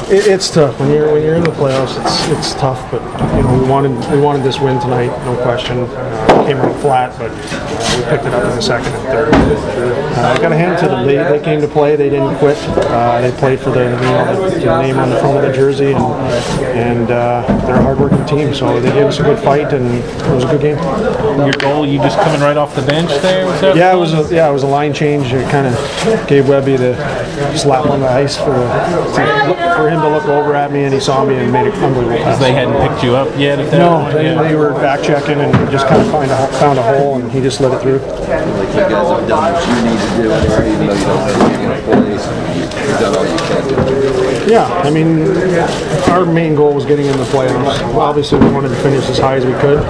It's tough when you're in the playoffs. It's tough, but we wanted this win tonight, no question. We came out flat, but we picked it up in the second and third. I got to hand it to them. They came to play. They didn't quit. They played for the name on the front of the jersey, and they're a hard-working team. So they gave us a good fight, and it was a good game. Your goal, you just coming right off the bench there? Was that it was a line change. It kind of gave Webby the slap on the ice for him to look over at me, and he saw me and made it unbelievable pass. They hadn't picked you up yet at that point? No, they were back checking and just kind of found a hole, and he just let it through. Like you guys have done what you need to do here, even though you don't have any going to play. You've done all you can do. Yeah, I mean, our main goal was getting in the playoffs. Obviously, we wanted to finish as high as we could.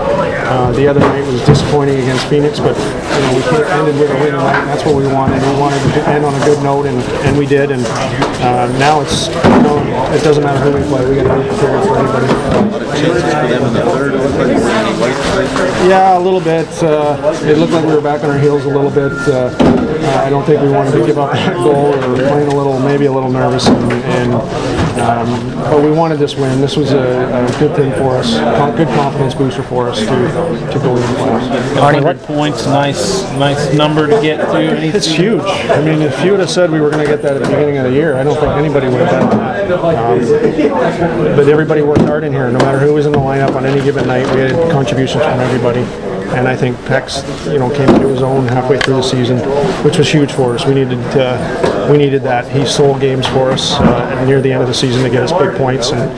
The other night was disappointing against Phoenix, but we ended with a win tonight, and that's what we wanted. We wanted to end on a good note, and we did. And now it's it doesn't matter who we play. We got to be prepared for anybody. Chances for them in the third. It looked like you were any white. Yeah, a little bit. It looked like we were back on our heels a little bit. I don't think we wanted to give up that goal. We were playing maybe a little nervous, but we wanted this win. This was a good thing for us, good confidence booster for us to go in the playoffs. 100 points, nice number to get to. It's huge. I mean, if you would have said we were going to get that at the beginning of the year, I don't think anybody would have done that. But everybody worked hard in here. No matter who was in the lineup on any given night, we had contributions from everybody. And I think Peck's, came into his own halfway through the season, which was huge for us. We needed that. He sold games for us near the end of the season to get us big points, and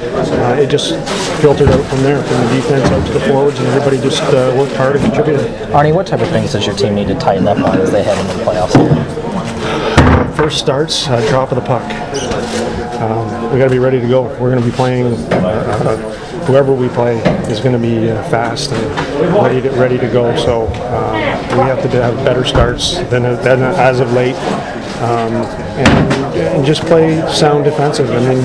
it just filtered out from there, from the defense out to the forwards, and everybody just worked hard and contributed. Arnie, what type of things does your team need to tighten up on as they head into the playoffs here? First starts, drop of the puck. We got to be ready to go. We're going to be playing. Whoever we play is going to be fast and ready to go. So we have to have better starts than as of late, and just play sound defensive. I mean,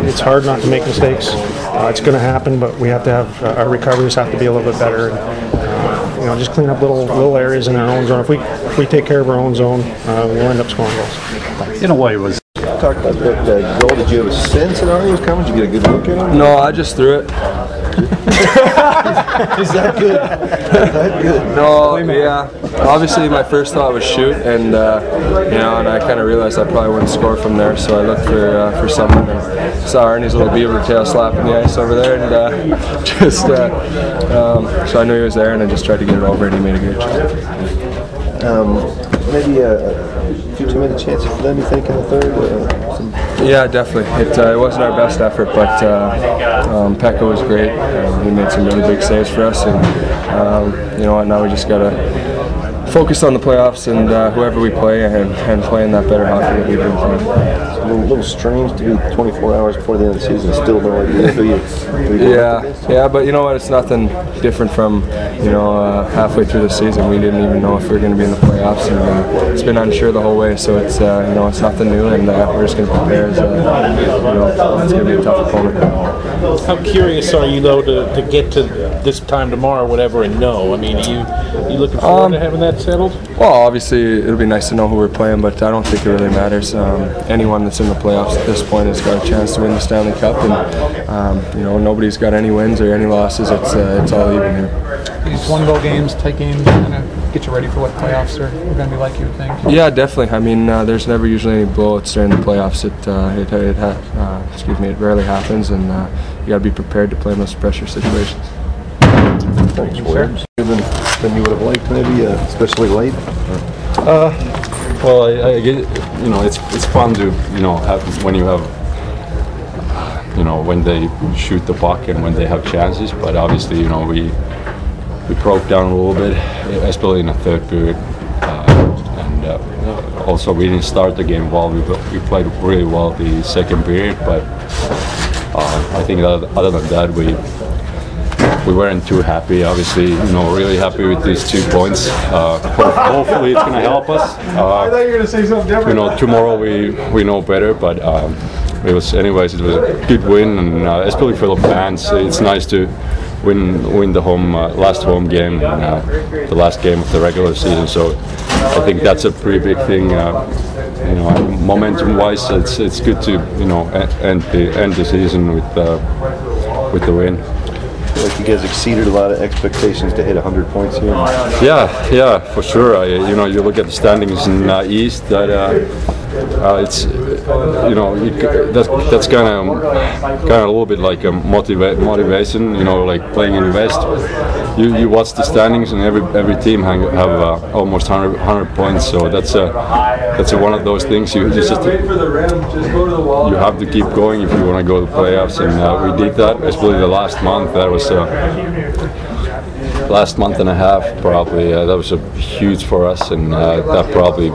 it's hard not to make mistakes. It's going to happen, but we have to have our recoveries have to be a little bit better. And, just clean up little areas in our own zone. If we take care of our own zone, we'll end up scoring goals. In a way, it was. Talk about the goal. Did you have a sense that Arnie was coming? Did you get a good look at him? No, I just threw it. Is that good? That good? No, yeah. Obviously, my first thought was shoot, and and I kind of realized I probably wouldn't score from there, so I looked for someone and saw Arnie's little beaver tail slapping the ice over there, and so I knew he was there, and I just tried to get it over, and he made a great shot. Maybe a few too many chances for them, you think, in the third? Yeah, definitely. It wasn't our best effort, but Pekka was great. He made some really big saves for us, and now we just got to focus on the playoffs and whoever we play and playing that better hockey that we've been playing. It's a little strange to be 24 hours before the end of the season and still no idea who you Yeah, but you know what? It's nothing different from halfway through the season. We didn't even know if we were going to be in the playoffs, and it's been unsure the whole way. So it's it's nothing new, and we're just going to prepare as it's going to be a tough opponent. How curious are you though to get to this time tomorrow, whatever, and know? I mean, are you looking forward to having that settled? Well, obviously it'll be nice to know who we're playing, but I don't think it really matters. Anyone that's in the playoffs at this point has got a chance to win the Stanley Cup, and nobody's got any wins or any losses. It's all even here. These one-goal games, tight games, kind of get you ready for what playoffs are going to be like, you would think. Yeah, definitely. I mean, there's never usually any blowouts during the playoffs. It rarely happens, and you got to be prepared to play in those pressure situations. Thanks, Williams. Than you would have liked, maybe, especially late. Well, I get, it's fun to have when you have when they shoot the puck and when they have chances. But obviously, we broke down a little bit, especially in the third period, and also we didn't start the game well. We played really well the second period, but I think other than that, we weren't too happy. Obviously, really happy with these 2 points. Hopefully, it's going to help us. I thought you were going to say something different. Tomorrow we know better, but it was a good win, and especially for the fans, it's nice to win the last home game, the last game of the regular season. So I think that's a pretty big thing. You know, momentum-wise, it's good to end the season with the win. Like you guys exceeded a lot of expectations to hit 100 points here. Yeah, for sure. You look at the standings in East. That it's that's kind of a little bit like a motivation. Like playing in the West. You watch the standings and every team have almost 100 points. So that's one of those things you have to keep going if you want to go to the playoffs, and we did that. Especially the last month. That was last month and a half probably. That was huge for us, and that probably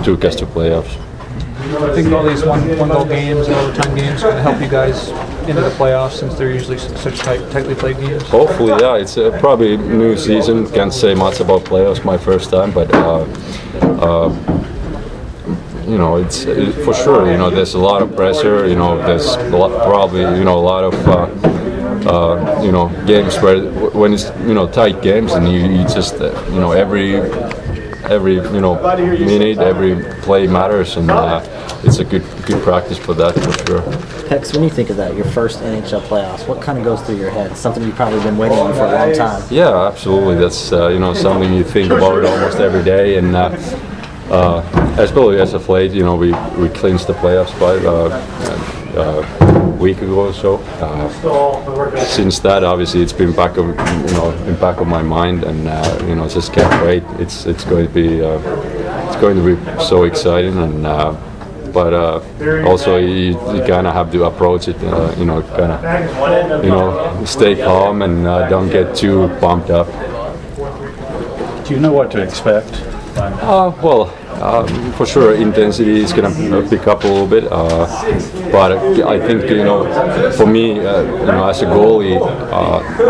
took us to playoffs. I think all these one-goal games, overtime games, are going to help you guys into the playoffs since they're usually such tightly played games. Hopefully, yeah. It's probably new season. Can't say much about playoffs. My first time, but it's for sure. There's a lot of pressure. There's probably a lot of games when it's tight games, and you just every minute, every play matters, and it's a good practice for that for sure. Pex, when you think of that, your first NHL playoffs, what kind of goes through your head? Something you've probably been waiting on for a long time. Yeah, absolutely. That's something you think about almost every day, and especially as of late, we clinched the playoff spot a week ago or so. Since that, obviously, it's been back of my mind, and just can't wait. It's going to be so exciting, and but also you kind of have to approach it, stay calm and don't get too pumped up. Do you know what to expect? For sure, intensity is going to pick up a little bit, but I think for me, as a goalie,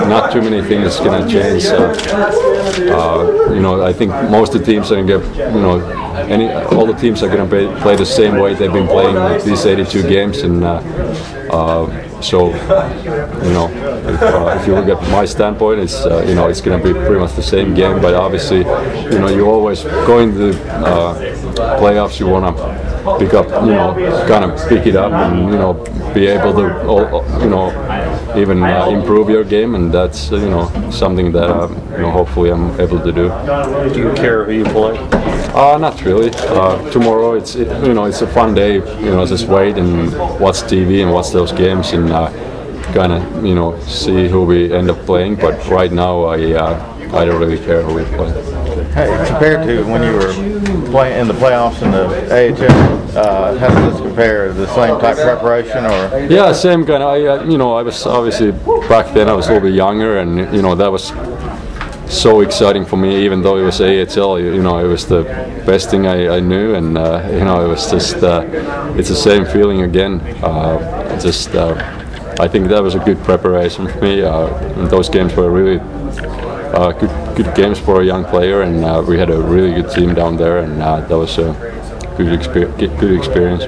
not too many things going to change. I think most of the teams are going to get, all the teams are going to play the same way they've been playing these 82 games, and so if you look at my standpoint, it's it's going to be pretty much the same game. But obviously, you always going to the playoffs, you want to pick up, kind of pick it up, and be able to, even improve your game, and that's something that hopefully I'm able to do. Do you care who you play? Not really. Tomorrow it's a fun day. Just wait and watch TV and watch those games and kind of see who we end up playing. But right now I don't really care who we play. Hey, compared to when you were playing in the playoffs in the AHL, how does this compare? The same type preparation, or? Yeah, same kind of. I was obviously back then I was a little bit younger, and that was so exciting for me. Even though it was AHL, it was the best thing I knew, and it was just it's the same feeling again. I think that was a good preparation for me. Those games were really good games for a young player, and we had a really good team down there, and that was a good experience.